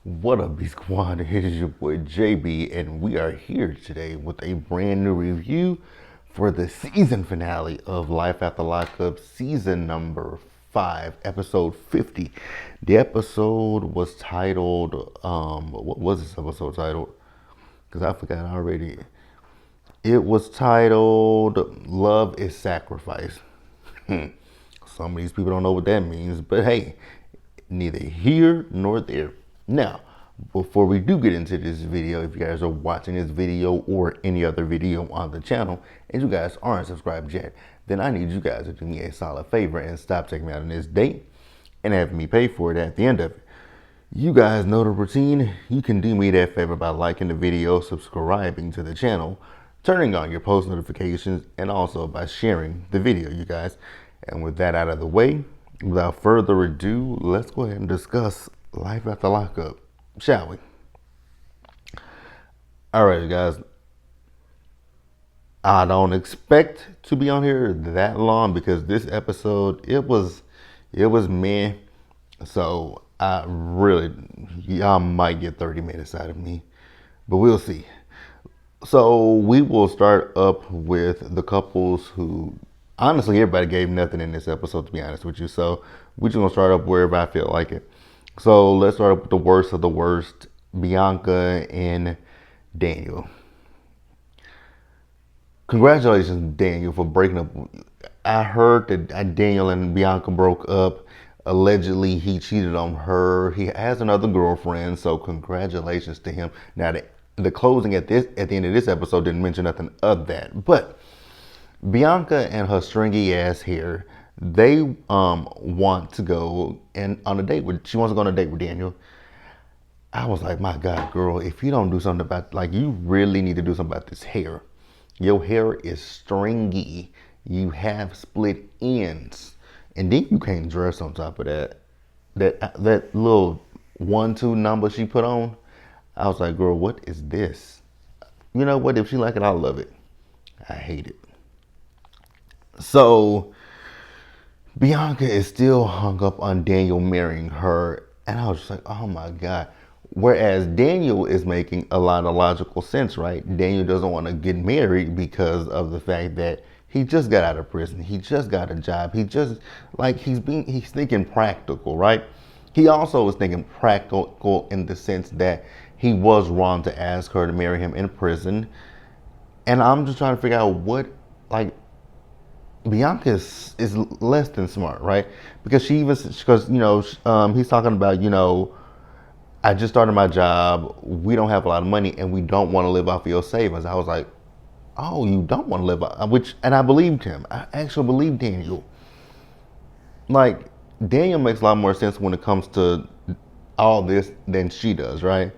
What up, B Squad? It is your boy JB, and we are here today with a brand new review for the season finale of Life After Lockup, season number 5, episode 50. The episode was titled, what was this episode titled? Because I forgot already. It was titled Love is Sacrifice. Some of these people don't know what that means, but hey, neither here nor there. Now, before we do get into this video, if you guys are watching this video or any other video on the channel and you guys aren't subscribed yet, then I need you guys to do me a solid favor and stop checking me out on this date and have me pay for it at the end of it. You guys know the routine. You can do me that favor by liking the video, subscribing to the channel, turning on your post notifications, and also by sharing the video, you guys. And with that out of the way, without further ado, let's go ahead and discuss Life After Lockup, shall we? Alright, you guys. I don't expect to be on here that long because this episode, it was meh. So y'all might get 30 minutes out of me, but we'll see. So we will start up with the couples who, honestly, everybody gave nothing in this episode, to be honest with you. So we're just gonna start up wherever I feel like it. So let's start up with the worst of the worst, Bianca and Daniel. Congratulations, Daniel, for breaking up. I heard that Daniel and Bianca broke up. Allegedly, he cheated on her. He has another girlfriend, so congratulations to him. Now, the closing at the end of this episode didn't mention nothing of that. But Bianca and her stringy ass hair, they want to go and on a date with. She wants to go on a date with Daniel. I was like, my God, girl, if you don't do something about, like, you really need to do something about this hair. Your hair is stringy. You have split ends. And then you can't dress on top of that. That little 1-2 number she put on. I was like, girl, what is this? You know what? If she like it, I love it. I hate it. So Bianca is still hung up on Daniel marrying her. And I was just like, oh my God. Whereas Daniel is making a lot of logical sense, right? Daniel doesn't want to get married because of the fact that he just got out of prison. He just got a job. He's thinking practical, right? He also was thinking practical in the sense that he was wrong to ask her to marry him in prison. And I'm just trying to figure out Bianca is less than smart, right? Because he's talking about, I just started my job. We don't have a lot of money and we don't want to live off of your savings. I was like, oh, you don't want to live off, and I believed him. I actually believed Daniel. Like, Daniel makes a lot more sense when it comes to all this than she does, right?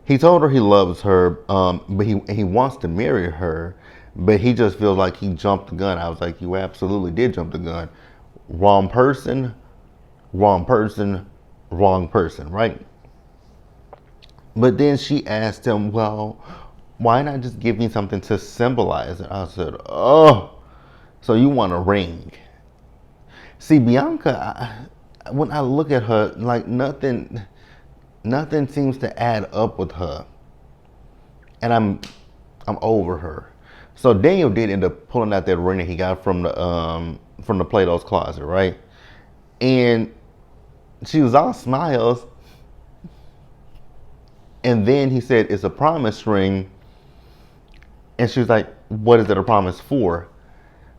He told her he loves her, but he wants to marry her, but he just feels like he jumped the gun. I was like, you absolutely did jump the gun. Wrong person, wrong person, wrong person, right? But then she asked him, well, why not just give me something to symbolize it? I said, oh, so you want a ring. See, Bianca, when I look at her, like nothing seems to add up with her. And I'm over her. So Daniel did end up pulling out that ring that he got from the Plato's closet, right? And she was all smiles. And then he said, it's a promise ring. And she was like, what is it a promise for?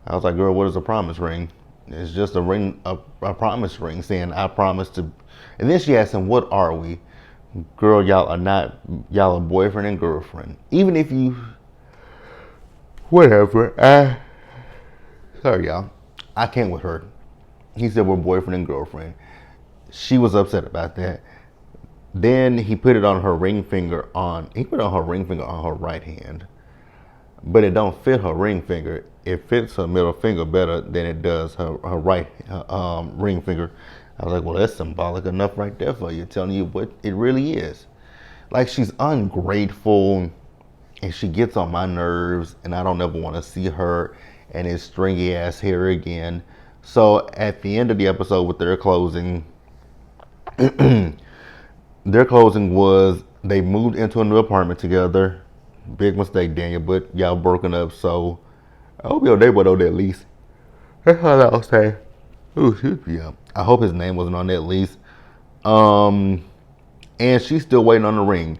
I was like, girl, what is a promise ring? It's just a ring, a promise ring saying, I promise to. And then she asked him, what are we? Girl, y'all are boyfriend and girlfriend. Even if you, whatever. Sorry, y'all. I can't with her. He said, we're boyfriend and girlfriend. She was upset about that. Then he put it on her ring finger on her right hand. But it don't fit her ring finger. It fits her middle finger better than it does her right ring finger. I was like, well, that's symbolic enough right there for you, telling you what it really is. Like, she's ungrateful and she gets on my nerves and I don't ever want to see her and his stringy ass hair again. So at the end of the episode with their closing, Their closing was they moved into a new apartment together. Big mistake, Daniel, but y'all broken up, so I hope your neighbor know that lease. That's all I'll say. Ooh, excuse me. Yeah. I hope his name wasn't on that lease. Um, and she's still waiting on the ring.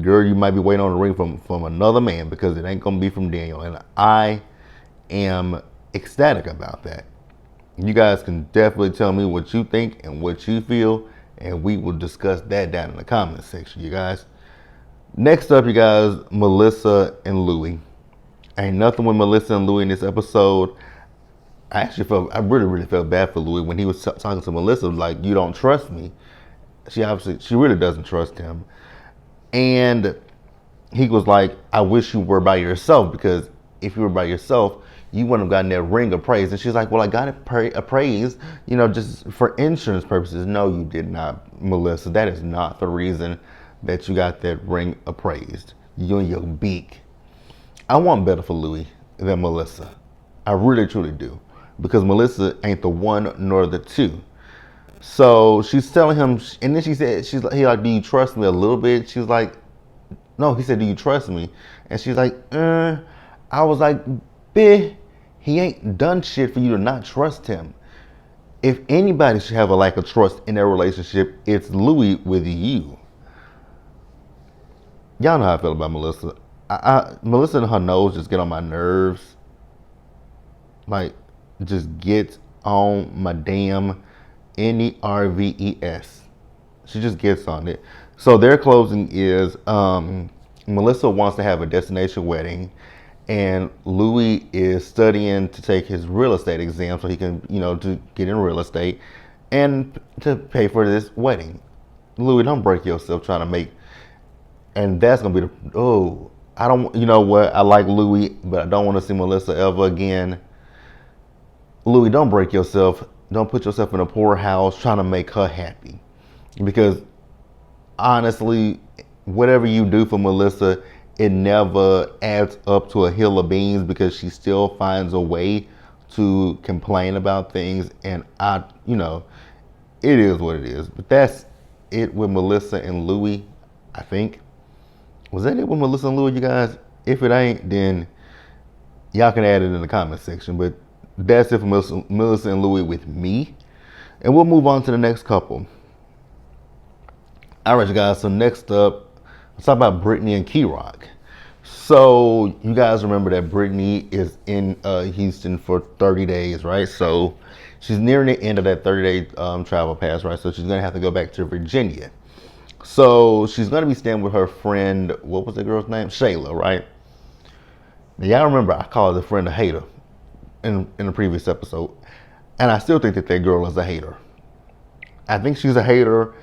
Girl, you might be waiting on the ring from another man because it ain't gonna be from Daniel. And I am ecstatic about that. You guys can definitely tell me what you think and what you feel, and we will discuss that down in the comments section, you guys. Next up, you guys, Melissa and Louie. Ain't nothing with Melissa and Louie in this episode. I really, really felt bad for Louie when he was talking to Melissa, like, you don't trust me. She really doesn't trust him. And he was like, I wish you were by yourself, because if you were by yourself, you wouldn't have gotten that ring appraised. And she's like, well, I got it appraised, just for insurance purposes. No, you did not, Melissa. That is not the reason that you got that ring appraised. You and your beak. I want better for Louie than Melissa. I really, truly do. Because Melissa ain't the one nor the two. So she's telling him, and then he like, do you trust me a little bit? She's like, no, he said, do you trust me? And she's like, I was like, bitch, he ain't done shit for you to not trust him. If anybody should have a lack of trust in their relationship, it's Louie with you. Y'all know how I feel about Melissa. Melissa and her nose just get on my nerves. Like, just gets on my damn nerves. She just gets on it. So their closing is Melissa wants to have a destination wedding, and Louie is studying to take his real estate exam so he can, to get in real estate and to pay for this wedding. Louie, don't break yourself trying to make, and that's gonna be I don't, you know what? I like Louie, but I don't want to see Melissa ever again. Louie, don't break yourself. Don't put yourself in a poor house trying to make her happy. Because honestly, whatever you do for Melissa, it never adds up to a hill of beans because she still finds a way to complain about things. And it is what it is. But that's it with Melissa and Louie, I think. Was that it with Melissa and Louie, you guys? If it ain't, then y'all can add it in the comment section. But that's it for Melissa and Louie with me. And we'll move on to the next couple. All right, you guys. So next up, let's talk about Brittany and Key-Rock. So you guys remember that Brittany is in Houston for 30 days, right? So she's nearing the end of that 30-day travel pass, right? So she's going to have to go back to Virginia. So she's going to be staying with her friend, what was the girl's name? Shayla, right? Now, y'all remember I called the friend a hater in the previous episode. And I still think that girl is a hater. I think she's a hater.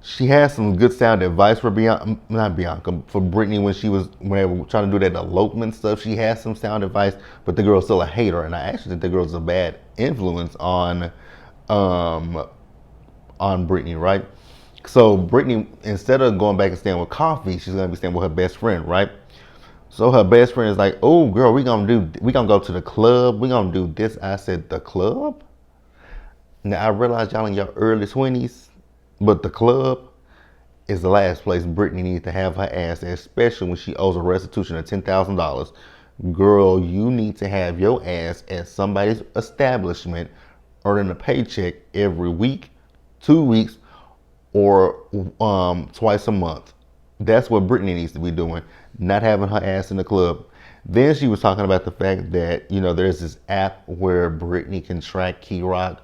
She has some good sound advice for for Brittany when they were trying to do that elopement stuff. She has some sound advice, but the girl's still a hater. And I actually think the girl's a bad influence on Brittany, right? So Brittany, instead of going back and staying with Coffee, she's gonna be staying with her best friend, right? So her best friend is like, "Oh, girl, we gonna go to the club. We gonna do this." I said, "The club?" Now I realize y'all in your early 20s, but the club is the last place Brittany needs to have her ass, especially when she owes a restitution of $10,000. Girl, you need to have your ass at somebody's establishment, earning a paycheck every week, 2 weeks, or twice a month. That's what Brittany needs to be doing, not having her ass in the club. Then she was talking about the fact that, there's this app where Brittany can track Key-Rock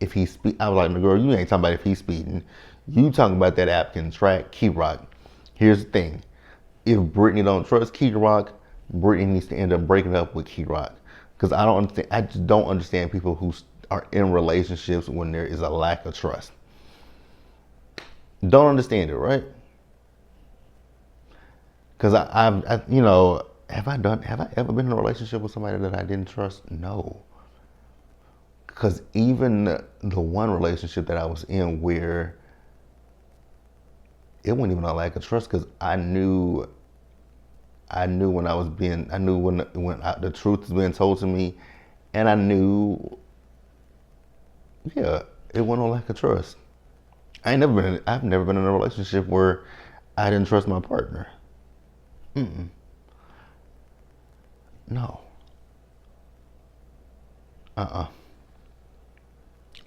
if he speed. I was like, girl, you ain't talking about if he's speeding. You talking about that app can track Key-Rock. Here's the thing. If Brittany don't trust Key-Rock, Brittany needs to end up breaking up with Key-Rock. Because I just don't understand people who are in relationships when there is a lack of trust. Don't understand it, right? Because have I ever been in a relationship with somebody that I didn't trust? No. Because even the one relationship that I was in where it wasn't even a lack of trust, because I knew when the truth was being told to me, and I knew, it wasn't a lack of trust. I've never been in a relationship where I didn't trust my partner. Mm-mm. No. Uh-uh.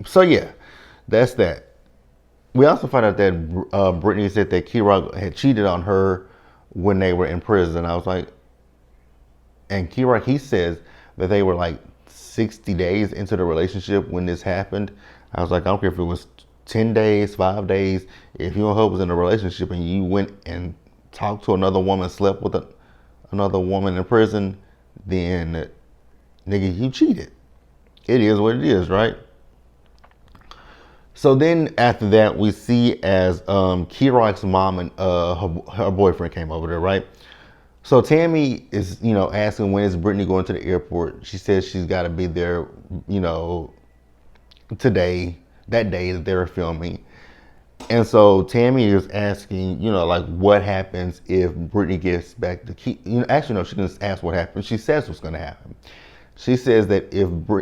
So yeah, that's that. We also found out that Brittany said that Key had cheated on her when they were in prison. I was like, and Key he says that they were like 60 days into the relationship when this happened. I was like, I don't care if it was 10 days, 5 days. If you and her was in a relationship and you went and talked to another woman, slept with another woman in prison, then nigga, you cheated. It is what it is, right? So then after that, we see as Key mom and her boyfriend came over there, right? So Tammy is, asking when is Brittany going to the airport. She says she's got to be there, you know, today, that day that they're filming. And so Tammy is asking, like what happens if Brittany gets back to Key. Actually, no, she didn't ask what happens. She says what's going to happen. She says that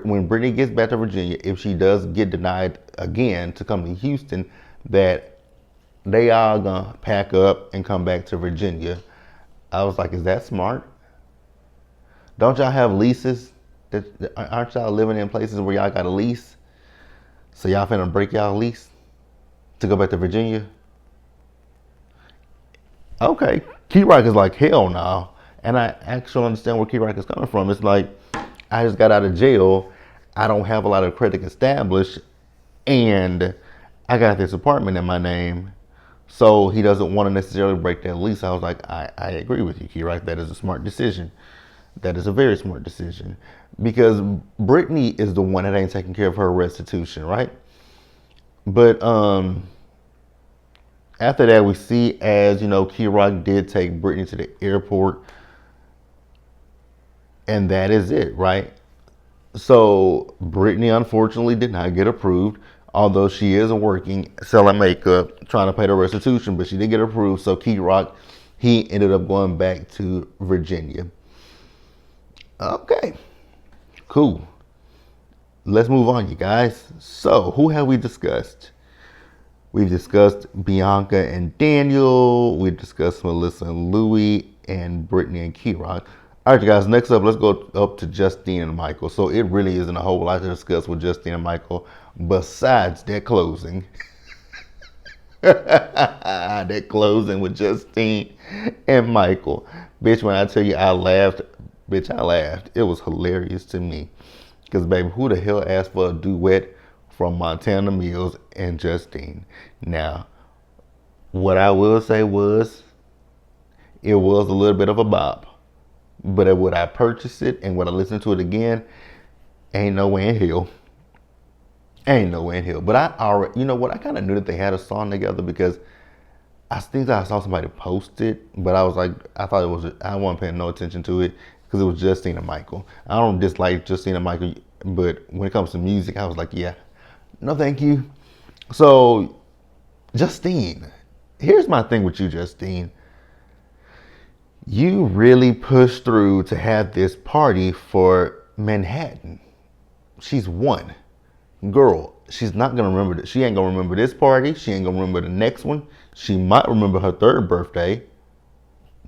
when Brittany gets back to Virginia, if she does get denied again to come to Houston, that they are gonna pack up and come back to Virginia. I was like, is that smart? Don't y'all have leases? Aren't y'all living in places where y'all got a lease? So y'all finna break y'all lease to go back to Virginia? Okay. Key Rock is like, hell no. And I actually understand where Key Rock is coming from. It's like, I just got out of jail. I don't have a lot of credit established. And I got this apartment in my name. So he doesn't want to necessarily break that lease. I was like, I agree with you, Key Rock. That is a smart decision. That is a very smart decision. Because Brittany is the one that ain't taking care of her restitution, right? But after that, we see as, Key Rock did take Brittany to the airport. And that is it, right? So Brittany unfortunately did not get approved, although she is working, selling makeup, trying to pay the restitution, but she didn't get approved. So Key Rock, he ended up going back to Virginia. Okay, cool. Let's move on, you guys. So who have we discussed? We've discussed Bianca and Daniel. We've discussed Melissa and Louie and Brittany and Key Rock. All right, you guys, next up, let's go up to Justine and Michael. So it really isn't a whole lot to discuss with Justine and Michael besides their closing. That closing with Justine and Michael. Bitch, when I tell you I laughed, bitch, I laughed. It was hilarious to me. Because, baby, who the hell asked for a duet from Montana Mills and Justine? Now, what I will say was, it was a little bit of a bop. But would I purchase it and would I listen to it again? Ain't no way in hell. Ain't no way in hell. But I already, you know what? I kind of knew that they had a song together because I think that I saw somebody post it, but I was like, I thought it was, I wasn't paying no attention to it because it was Justine and Michael. I don't dislike Justine and Michael, but when it comes to music, I was like, yeah, no thank you. So, Justine, here's my thing with you, Justine. You really pushed through to have this party for Manhattan. She's one. Girl, she's not gonna remember this. She ain't gonna remember this party. She ain't gonna remember the next one. She might remember her third birthday,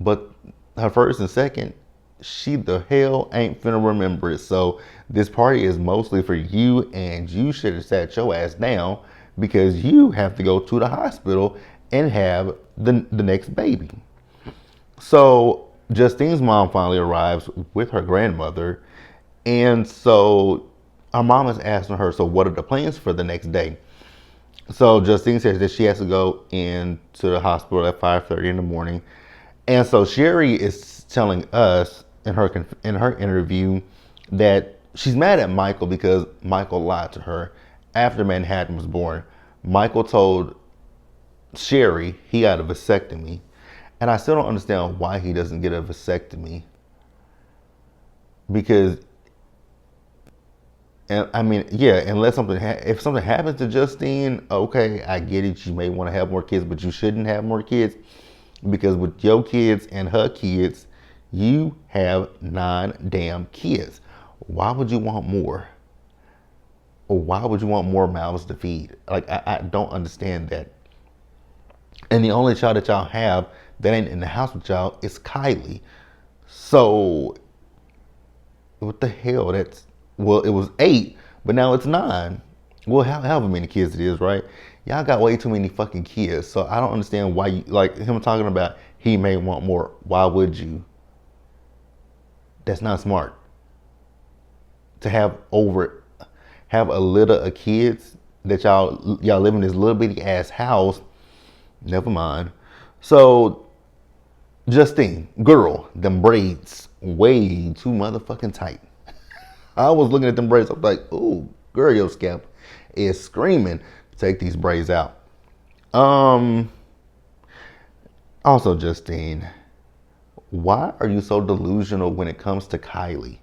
but her first and second, she the hell ain't finna remember it. So this party is mostly for you, and you should have sat your ass down because you have to go to the hospital and have the next baby. So Justine's mom finally arrives with her grandmother. And so our mom is asking her, so what are the plans for the next day? So Justine says that she has to go into the hospital at 5:30 in the morning. And so Sherry is telling us in her interview that she's mad at Michael because Michael lied to her after Manhattan was born. Michael told Sherry he got a vasectomy. And I still don't understand why he doesn't get a vasectomy. Because, and I mean, yeah, unless if something happens to Justine, okay, I get it. You may want to have more kids, but you shouldn't have more kids. Because with your kids and her kids, you have 9 damn kids. Why would you want more? Or why would you want more mouths to feed? Like, I don't understand that. And the only child that y'all have that ain't in the house with y'all is Kylie. So what the hell? Well, it was 8, but now it's 9. Well, however many kids it is, right? Y'all got way too many fucking kids. So I don't understand why you like him talking about he may want more. Why would you? That's not smart. To have a litter of kids that y'all live in this little bitty ass house. Never mind. So Justine, girl, them braids way too motherfucking tight. I was looking at them braids. I was like, ooh, girl, your scalp is screaming. Take these braids out. Also, Justine, why are you so delusional when it comes to Kylie?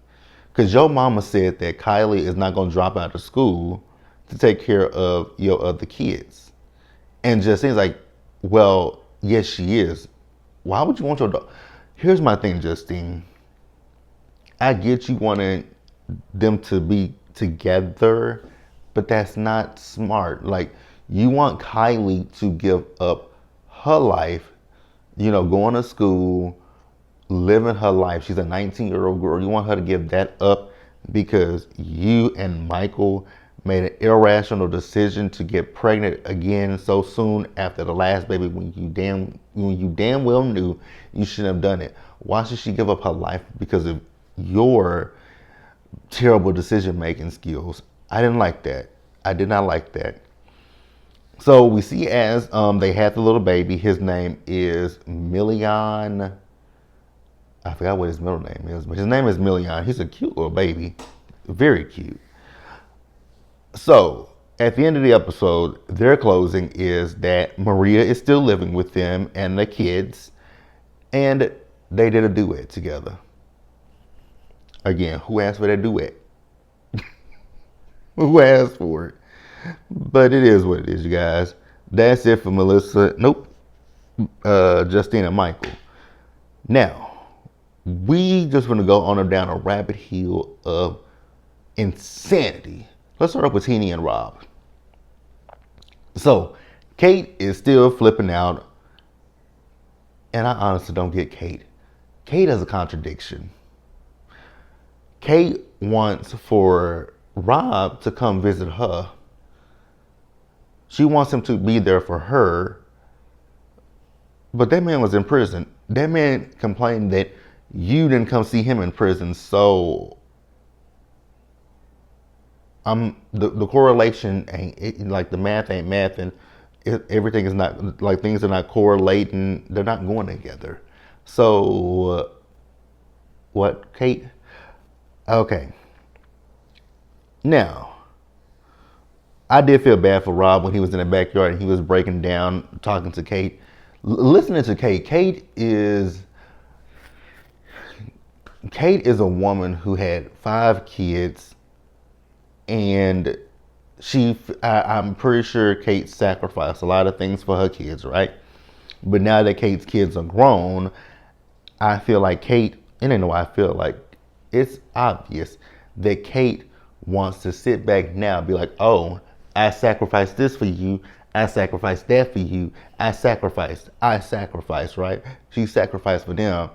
Because your mama said that Kylie is not going to drop out of school to take care of your other kids. And Justine's like, well, yes, she is. Why would you want your dog? Here's my thing, Justine. I get you wanting them to be together, but that's not smart. Like, you want Kylie to give up her life, going to school, living her life. She's a 19-year-old girl. You want her to give that up because you and Michael made an irrational decision to get pregnant again so soon after the last baby when you damn well knew you shouldn't have done it. Why should she give up her life because of your terrible decision making skills? I didn't like that. I did not like that. So we see as they had the little baby, his name is Million. I forgot what his middle name is, but his name is Million. He's a cute little baby. Very cute. So at the end of the episode, their closing is that Maria is still living with them and the kids, and they did a duet together. Again, who asked for that duet? Who asked for it? But it is what it is, you guys. That's it for Melissa. Nope. Justine and Michael. Now, we just want to go on down a rabbit hole of insanity. Let's start off with Teenie and Rob. So, Kate is still flipping out. And I honestly don't get Kate. Kate has a contradiction. Kate wants for Rob to come visit her. She wants him to be there for her. But that man was in prison. That man complained that you didn't come see him in prison. So the correlation ain't like the math ain't math, and everything is not like things are not correlating. They're not going together. So what, Kate? Okay. Now, I did feel bad for Rob when he was in the backyard and he was breaking down, talking to Kate. Listening to Kate. Kate is a woman who had 5 kids, and I'm pretty sure Kate sacrificed a lot of things for her kids, right? But now that Kate's kids are grown, I feel like Kate, and I know I feel like it's obvious that Kate wants to sit back now and be like, oh, I sacrificed this for you. I sacrificed that for you. I sacrificed, right? She sacrificed for them.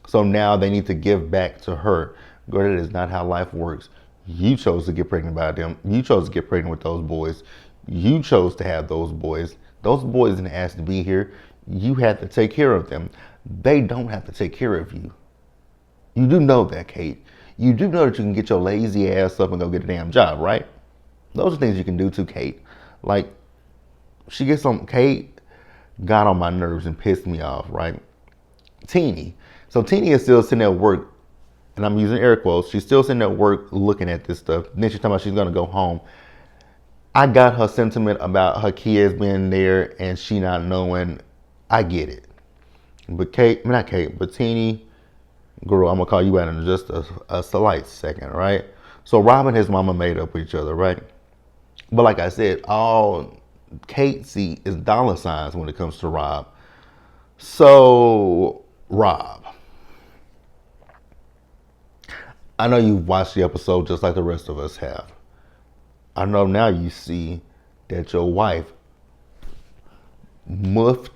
So now they need to give back to her. Girl, that is not how life works. You chose to get pregnant by them. You chose to get pregnant with those boys. You chose to have those boys. Those boys didn't ask to be here. You had to take care of them. They don't have to take care of you. You do know that, Kate. You do know that you can get your lazy ass up and go get a damn job, right? Those are things you can do too, Kate. Like, Kate got on my nerves and pissed me off, right? Teenie. So Teenie is still sitting at work, and I'm using air quotes. She's still sitting at work looking at this stuff. Then she's talking about she's going to go home. I got her sentiment about her kids being there and she not knowing. I get it. But Teenie, girl, I'm going to call you out in just a slight second, right? So Rob and his mama made up with each other, right? But like I said, all Kate see is dollar signs when it comes to Rob. So, Rob, I know you've watched the episode just like the rest of us have. I know now you see that your wife mushed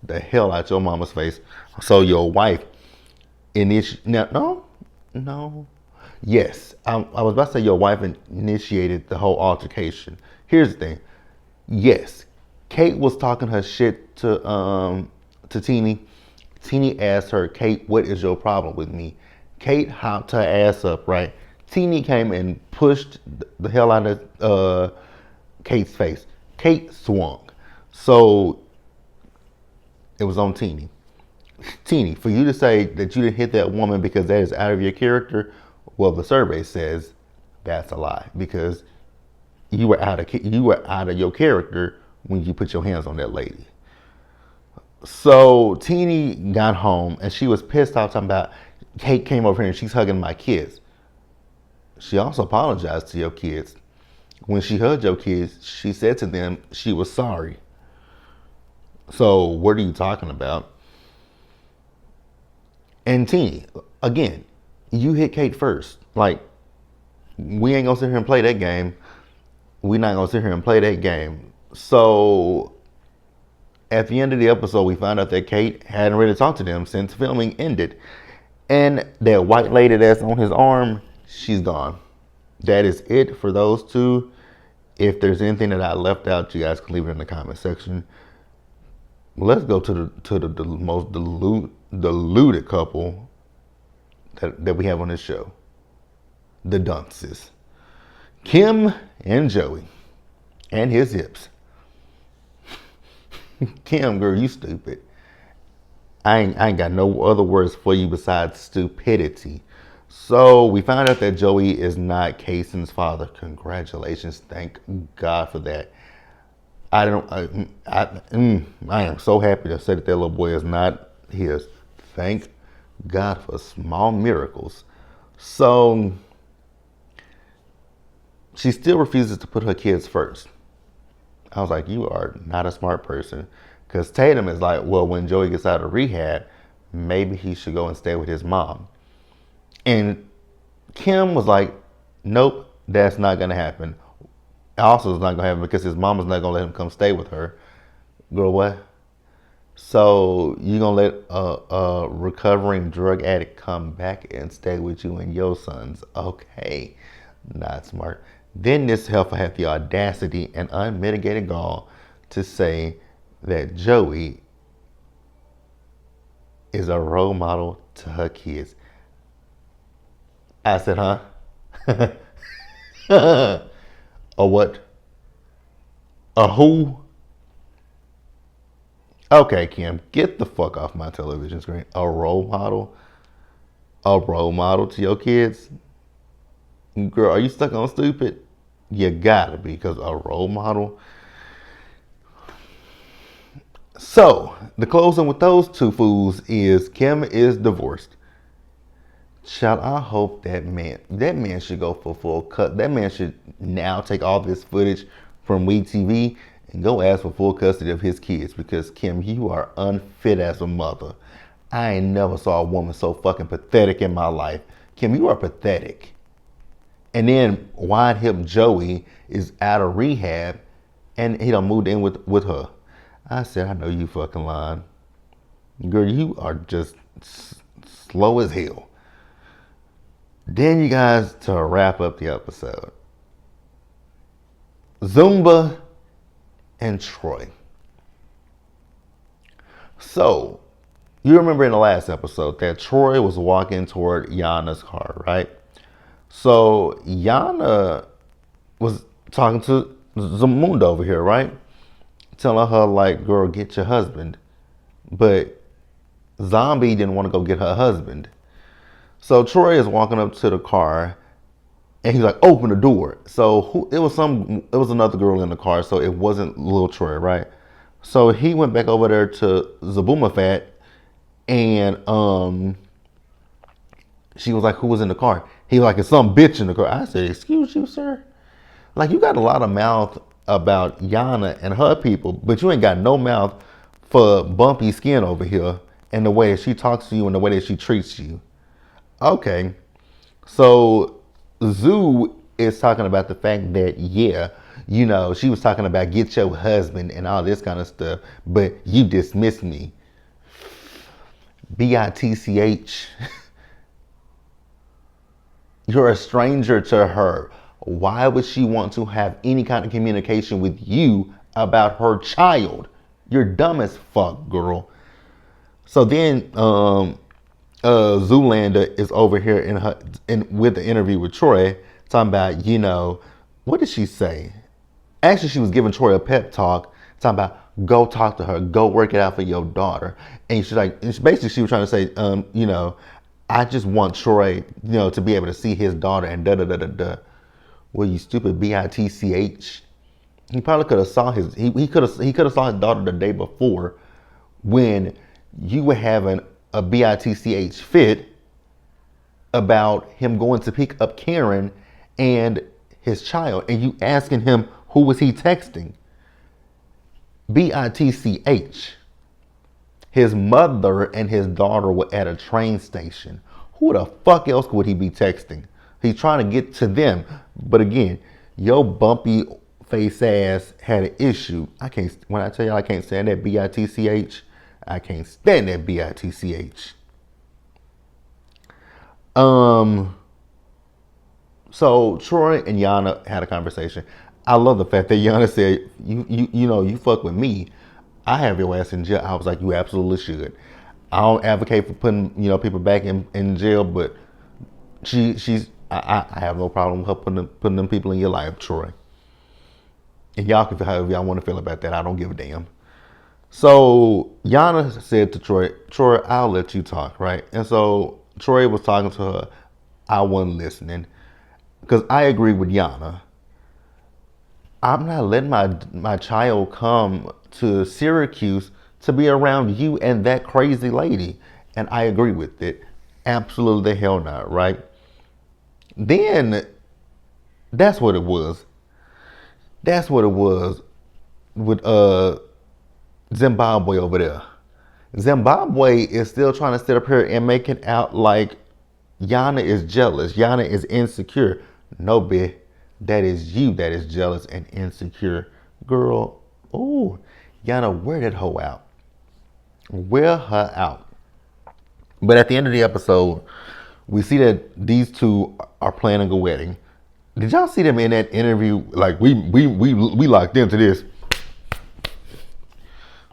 the hell out your mama's face. So your wife no. Yes, I was about to say your wife initiated the whole altercation. Here's the thing. Yes, Kate was talking her shit to Teeny. Teeny asked her, Kate, what is your problem with me? Kate hopped her ass up, right? Teeny came and pushed the hell out of Kate's face. Kate swung. So it was on Teeny. Teeny, for you to say that you didn't hit that woman because that is out of your character, well, the survey says that's a lie because you were out of your character when you put your hands on that lady. So Teeny got home and she was pissed off talking about Kate came over here and she's hugging my kids. She also apologized to your kids. When she hugged your kids, she said to them she was sorry. So what are you talking about? And Teeny, again, you hit Kate first. Like, we ain't gonna sit here and play that game. We're not gonna sit here and play that game. So at the end of the episode, we found out that Kate hadn't really talked to them since filming ended. And that white lady that's on his arm, she's gone. That is it for those two. If there's anything that I left out, you guys can leave it in the comment section. Let's go to the most deluded couple that we have on this show. The dunces. Kim and Joey. And his hips. Kim, girl, you stupid. I ain't got no other words for you besides stupidity. So we found out that Joey is not Kaysen's father. Congratulations. Thank God for that. I am so happy to say that little boy is not his. Thank God for small miracles. So she still refuses to put her kids first. I was like, you are not a smart person. Because Tatum is like, well, when Joey gets out of rehab, maybe he should go and stay with his mom. And Kim was like, nope, that's not going to happen. Also, it's not going to happen because his mama's not going to let him come stay with her. Girl, what? So you're going to let a recovering drug addict come back and stay with you and your sons? Okay, not smart. Then this heifer had the audacity and unmitigated gall to say that Joey is a role model to her kids. I said, huh? A what? A who? Okay, Kim, get the fuck off my television screen. A role model? A role model to your kids? Girl, are you stuck on stupid? You gotta be, because a role model. So, the closing with those two fools is Kim is divorced. Child, I hope that man should go for full cut. That man should now take all this footage from WeTV and go ask for full custody of his kids, because Kim, you are unfit as a mother. I ain't never saw a woman so fucking pathetic in my life. Kim, you are pathetic. And then wide hip Joey is out of rehab and he done moved in with her. I said, I know you fucking lying. Girl, you are just slow as hell. Then you guys, to wrap up the episode, Zumba and Troy. So, you remember in the last episode that Troy was walking toward Yana's car, right? So, Yana was talking to Zamunda over here, right? Telling her, like, girl, get your husband. But Zombie didn't want to go get her husband. So Troy is walking up to the car and he's like, open the door. So it was another girl in the car, so it wasn't little Troy, right? So he went back over there to Zabumafat and she was like, who was in the car? He was like, it's some bitch in the car. I said, excuse you, sir? Like, you got a lot of mouth about Yana and her people, but you ain't got no mouth for Bumpy Skin over here and the way that she talks to you and the way that she treats you. Okay, so Zoo is talking about the fact that, yeah, you know, she was talking about get your husband and all this kind of stuff, but you dismissed me. Bitch. You're a stranger to her. Why would she want to have any kind of communication with you about her child? You're dumb as fuck, girl. So then, Zoolander is over here with the interview with Troy, talking about, you know, what did she say? Actually, she was giving Troy a pep talk, talking about go talk to her, go work it out for your daughter. And she's like, basically, she was trying to say, you know, I just want Troy, you know, to be able to see his daughter and da da da da da. Well, you stupid bitch. He probably could have saw he could have saw his daughter the day before when you were having a bitch fit about him going to pick up Karen and his child, and you asking him who was he texting? bitch. His mother and his daughter were at a train station. Who the fuck else would he be texting? He's trying to get to them. But again, your bumpy face ass had an issue. When I tell you I can't stand that bitch, I can't stand that bitch. So Troy and Yana had a conversation. I love the fact that Yana said, you know, you fuck with me, I have your ass in jail. I was like, you absolutely should. I don't advocate for putting, you know, people back in jail, but I have no problem with her putting them people in your life, Troy. And y'all can feel however y'all want to feel about that. I don't give a damn. So Yana said to Troy, I'll let you talk, right? And so Troy was talking to her. I wasn't listening because I agree with Yana. I'm not letting my child come to Syracuse to be around you and that crazy lady. And I agree with it. Absolutely the hell not, right? Then that's what it was. That's what it was with Zimbabwe over there. Zimbabwe is still trying to sit up here and make it out like Yana is jealous. Yana is insecure. No, bitch. That is you that is jealous and insecure. Girl, ooh, Yana, wear that hoe out. Wear her out. But at the end of the episode, we see that these two are planning a wedding. Did y'all see them in that interview? Like, we locked into this.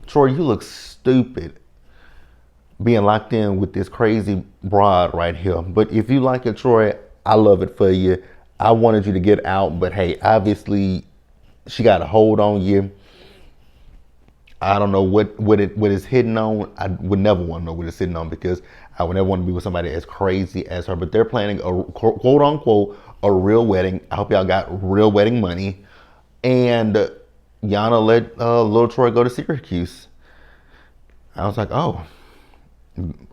Troy, you look stupid being locked in with this crazy broad right here. But if you like it, Troy, I love it for you. I wanted you to get out, but hey, obviously she got a hold on you. I don't know what it's hidden on. I would never want to know what it's hidden on because I would never want to be with somebody as crazy as her. But they're planning a quote unquote a real wedding. I hope y'all got real wedding money. And Yana let little Troy go to Syracuse. I was like, oh.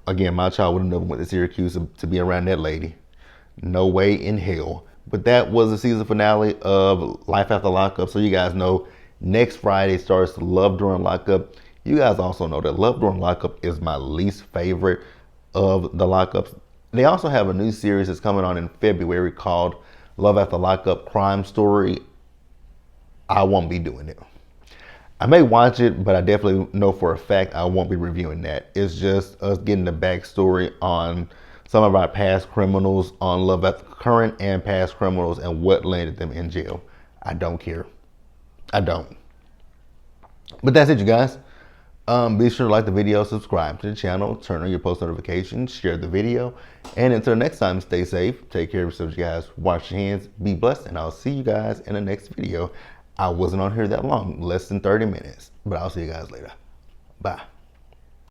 Again, my child would have never went to Syracuse to be around that lady. No way in hell. But that was the season finale of Life After Lockup. So you guys know next Friday starts Love During Lockup. You guys also know that Love During Lockup is my least favorite of the lockups. They also have a new series that's coming on in February called Love After Lockup Crime Story. I won't be doing it. I may watch it, but I definitely know for a fact I won't be reviewing that. It's just us getting the backstory on some of our past criminals on Love After current and past criminals and what landed them in jail. I don't care. I don't. But that's it, you guys. Be sure to like the video, subscribe to the channel, turn on your post notifications, share the video, and until next time, stay safe, take care of yourselves, you guys. Wash your hands, be blessed, and I'll see you guys in the next video. I wasn't on here that long, less than 30 minutes, but I'll see you guys later. Bye.